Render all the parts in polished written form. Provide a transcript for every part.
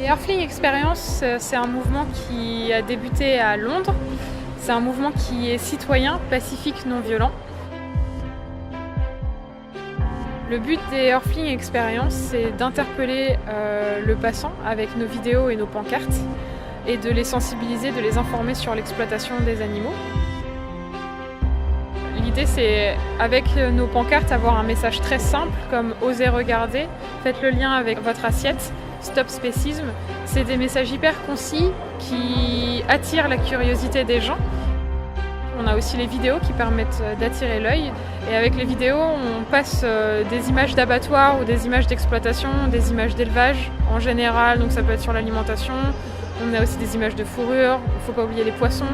Earthling Experience, c'est un mouvement qui a débuté à Londres. C'est un mouvement qui est citoyen, pacifique, non violent. Le but des Earthling Experience, c'est d'interpeller le passant avec nos vidéos et nos pancartes et de les sensibiliser, de les informer sur l'exploitation des animaux. L'idée, c'est, avec nos pancartes, avoir un message très simple comme « Osez regarder », faites le lien avec votre assiette, « Stop spécisme ». C'est des messages hyper concis qui attirent la curiosité des gens. On a aussi les vidéos qui permettent d'attirer l'œil. Et avec les vidéos, on passe des images d'abattoirs ou des images d'exploitation, des images d'élevage en général, donc ça peut être sur l'alimentation. On a aussi des images de fourrure, il ne faut pas oublier les poissons.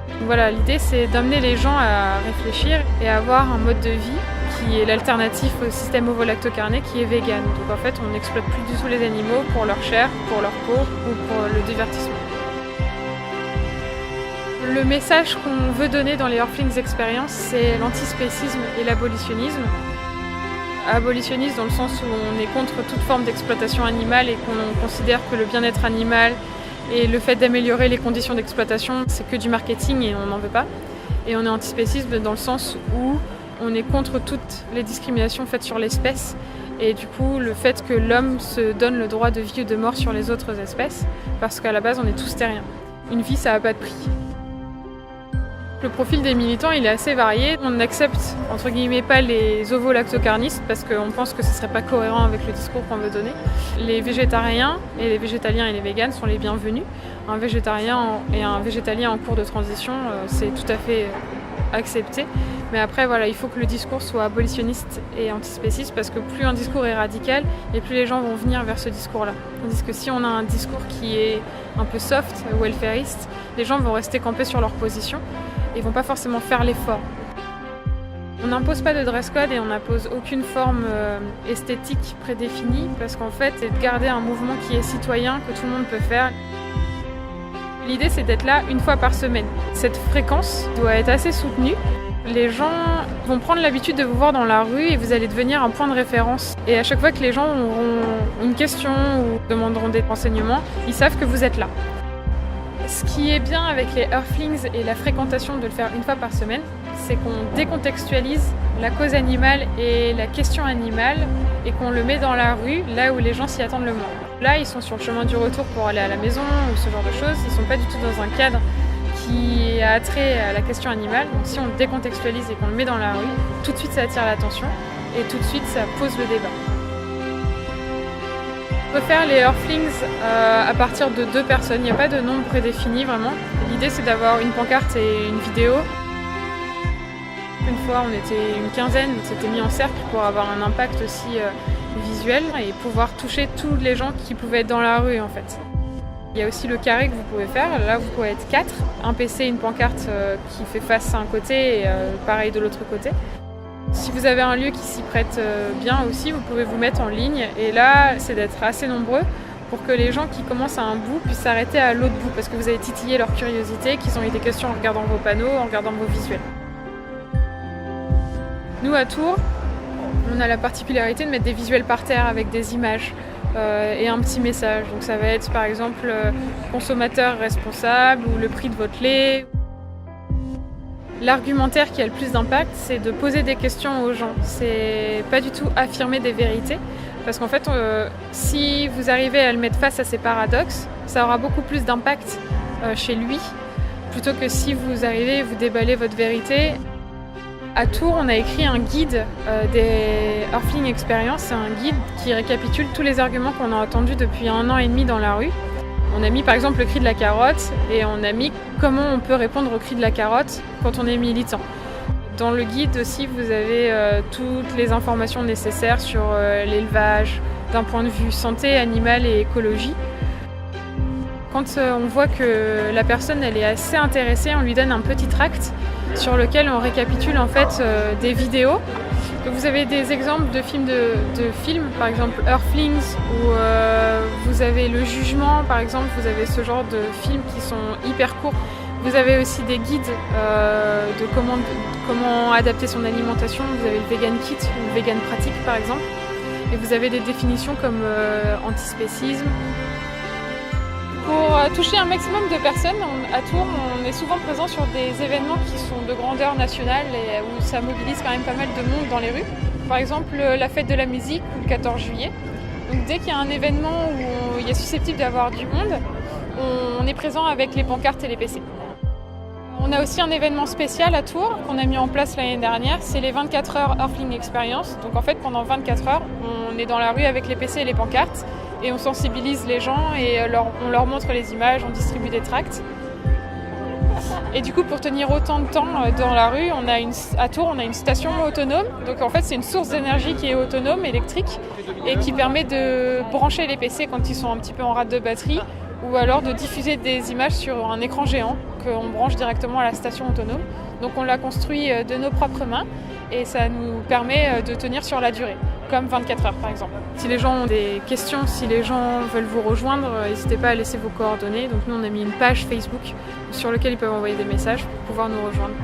Donc voilà, l'idée c'est d'amener les gens à réfléchir et à avoir un mode de vie qui est l'alternative au système ovo-lacto-carné qui est vegan. Donc en fait, on n'exploite plus du tout les animaux pour leur chair, pour leur peau ou pour le divertissement. Le message qu'on veut donner dans les Earthlings Experience, c'est l'antispécisme et l'abolitionnisme. Abolitionniste dans le sens où on est contre toute forme d'exploitation animale et qu'on considère que le bien-être animal et le fait d'améliorer les conditions d'exploitation, c'est que du marketing et on n'en veut pas. Et on est antispécisme dans le sens où on est contre toutes les discriminations faites sur l'espèce et du coup le fait que l'homme se donne le droit de vie ou de mort sur les autres espèces parce qu'à la base on est tous terriens. Une vie ça n'a pas de prix. Le profil des militants il est assez varié. On n'accepte entre guillemets pas les ovo-lactocarnistes parce qu'on pense que ce ne serait pas cohérent avec le discours qu'on veut donner. Les végétariens et les végétaliens et les véganes sont les bienvenus. Un végétarien et un végétalien en cours de transition, c'est tout à fait accepté. Mais après voilà, il faut que le discours soit abolitionniste et antispéciste parce que plus un discours est radical et plus les gens vont venir vers ce discours-là. Tandis que si on a un discours qui est un peu soft, welfariste, les gens vont rester campés sur leur position et vont pas forcément faire l'effort. On n'impose pas de dress code et on n'impose aucune forme esthétique prédéfinie parce qu'en fait, c'est de garder un mouvement qui est citoyen, que tout le monde peut faire. L'idée, c'est d'être là une fois par semaine. Cette fréquence doit être assez soutenue. Les gens vont prendre l'habitude de vous voir dans la rue et vous allez devenir un point de référence. Et à chaque fois que les gens auront une question ou demanderont des renseignements, ils savent que vous êtes là. Ce qui est bien avec les Earthlings et la fréquentation de le faire une fois par semaine, c'est qu'on décontextualise la cause animale et la question animale et qu'on le met dans la rue, là où les gens s'y attendent le moins. Là, ils sont sur le chemin du retour pour aller à la maison ou ce genre de choses. Ils ne sont pas du tout dans un cadre qui a trait à la question animale. Donc si on le décontextualise et qu'on le met dans la rue, tout de suite ça attire l'attention et tout de suite ça pose le débat. On peut faire les Earthlings à partir de 2 personnes, il n'y a pas de nombre prédéfini vraiment. L'idée c'est d'avoir une pancarte et une vidéo. Une fois on était une quinzaine, on s'était mis en cercle pour avoir un impact aussi visuel et pouvoir toucher tous les gens qui pouvaient être dans la rue en fait. Il y a aussi le carré que vous pouvez faire, là vous pouvez être 4, un PC, une pancarte qui fait face à un côté et pareil de l'autre côté. Si vous avez un lieu qui s'y prête bien aussi, vous pouvez vous mettre en ligne et là c'est d'être assez nombreux pour que les gens qui commencent à un bout puissent s'arrêter à l'autre bout parce que vous avez titillé leur curiosité, qu'ils ont eu des questions en regardant vos panneaux, en regardant vos visuels. Nous à Tours, on a la particularité de mettre des visuels par terre avec des images et un petit message. Donc ça va être par exemple consommateur responsable ou le prix de votre lait. L'argumentaire qui a le plus d'impact, c'est de poser des questions aux gens. C'est pas du tout affirmer des vérités. Parce qu'en fait, si vous arrivez à le mettre face à ces paradoxes, ça aura beaucoup plus d'impact chez lui, plutôt que si vous arrivez et vous déballez votre vérité. À Tours, on a écrit un guide des Earthling Experience. C'est un guide qui récapitule tous les arguments qu'on a entendus depuis 1 an et demi dans la rue. On a mis par exemple le cri de la carotte et on a mis comment on peut répondre au cri de la carotte quand on est militant. Dans le guide aussi, vous avez toutes les informations nécessaires sur l'élevage d'un point de vue santé animale et écologie. Quand on voit que la personne elle est assez intéressée, on lui donne un petit tract sur lequel on récapitule en fait des vidéos. Donc vous avez des exemples de films, par exemple Earthlings, où vous avez le jugement, par exemple, vous avez ce genre de films qui sont hyper courts. Vous avez aussi des guides de comment adapter son alimentation. Vous avez le Vegan Kit ou le Vegan Pratique, par exemple. Et vous avez des définitions comme antispécisme. Pour toucher un maximum de personnes, à Tours, on est souvent présent sur des événements qui sont de grandeur nationale et où ça mobilise quand même pas mal de monde dans les rues. Par exemple, la fête de la musique ou le 14 juillet. Donc dès qu'il y a un événement où il est susceptible d'avoir du monde, on est présent avec les pancartes et les PC. On a aussi un événement spécial à Tours qu'on a mis en place l'année dernière, c'est les 24 heures Earthling Experience. Donc en fait pendant 24 heures, on est dans la rue avec les PC et les pancartes et on sensibilise les gens et on leur montre les images, on distribue des tracts. Et du coup pour tenir autant de temps dans la rue, à Tours on a une station autonome. Donc en fait c'est une source d'énergie qui est autonome, électrique, et qui permet de brancher les PC quand ils sont un petit peu en rate de batterie, ou alors de diffuser des images sur un écran géant qu'on branche directement à la station autonome. Donc on l'a construit de nos propres mains et ça nous permet de tenir sur la durée, comme 24 heures par exemple. Si les gens ont des questions, si les gens veulent vous rejoindre, n'hésitez pas à laisser vos coordonnées. Donc nous on a mis une page Facebook sur laquelle ils peuvent envoyer des messages pour pouvoir nous rejoindre.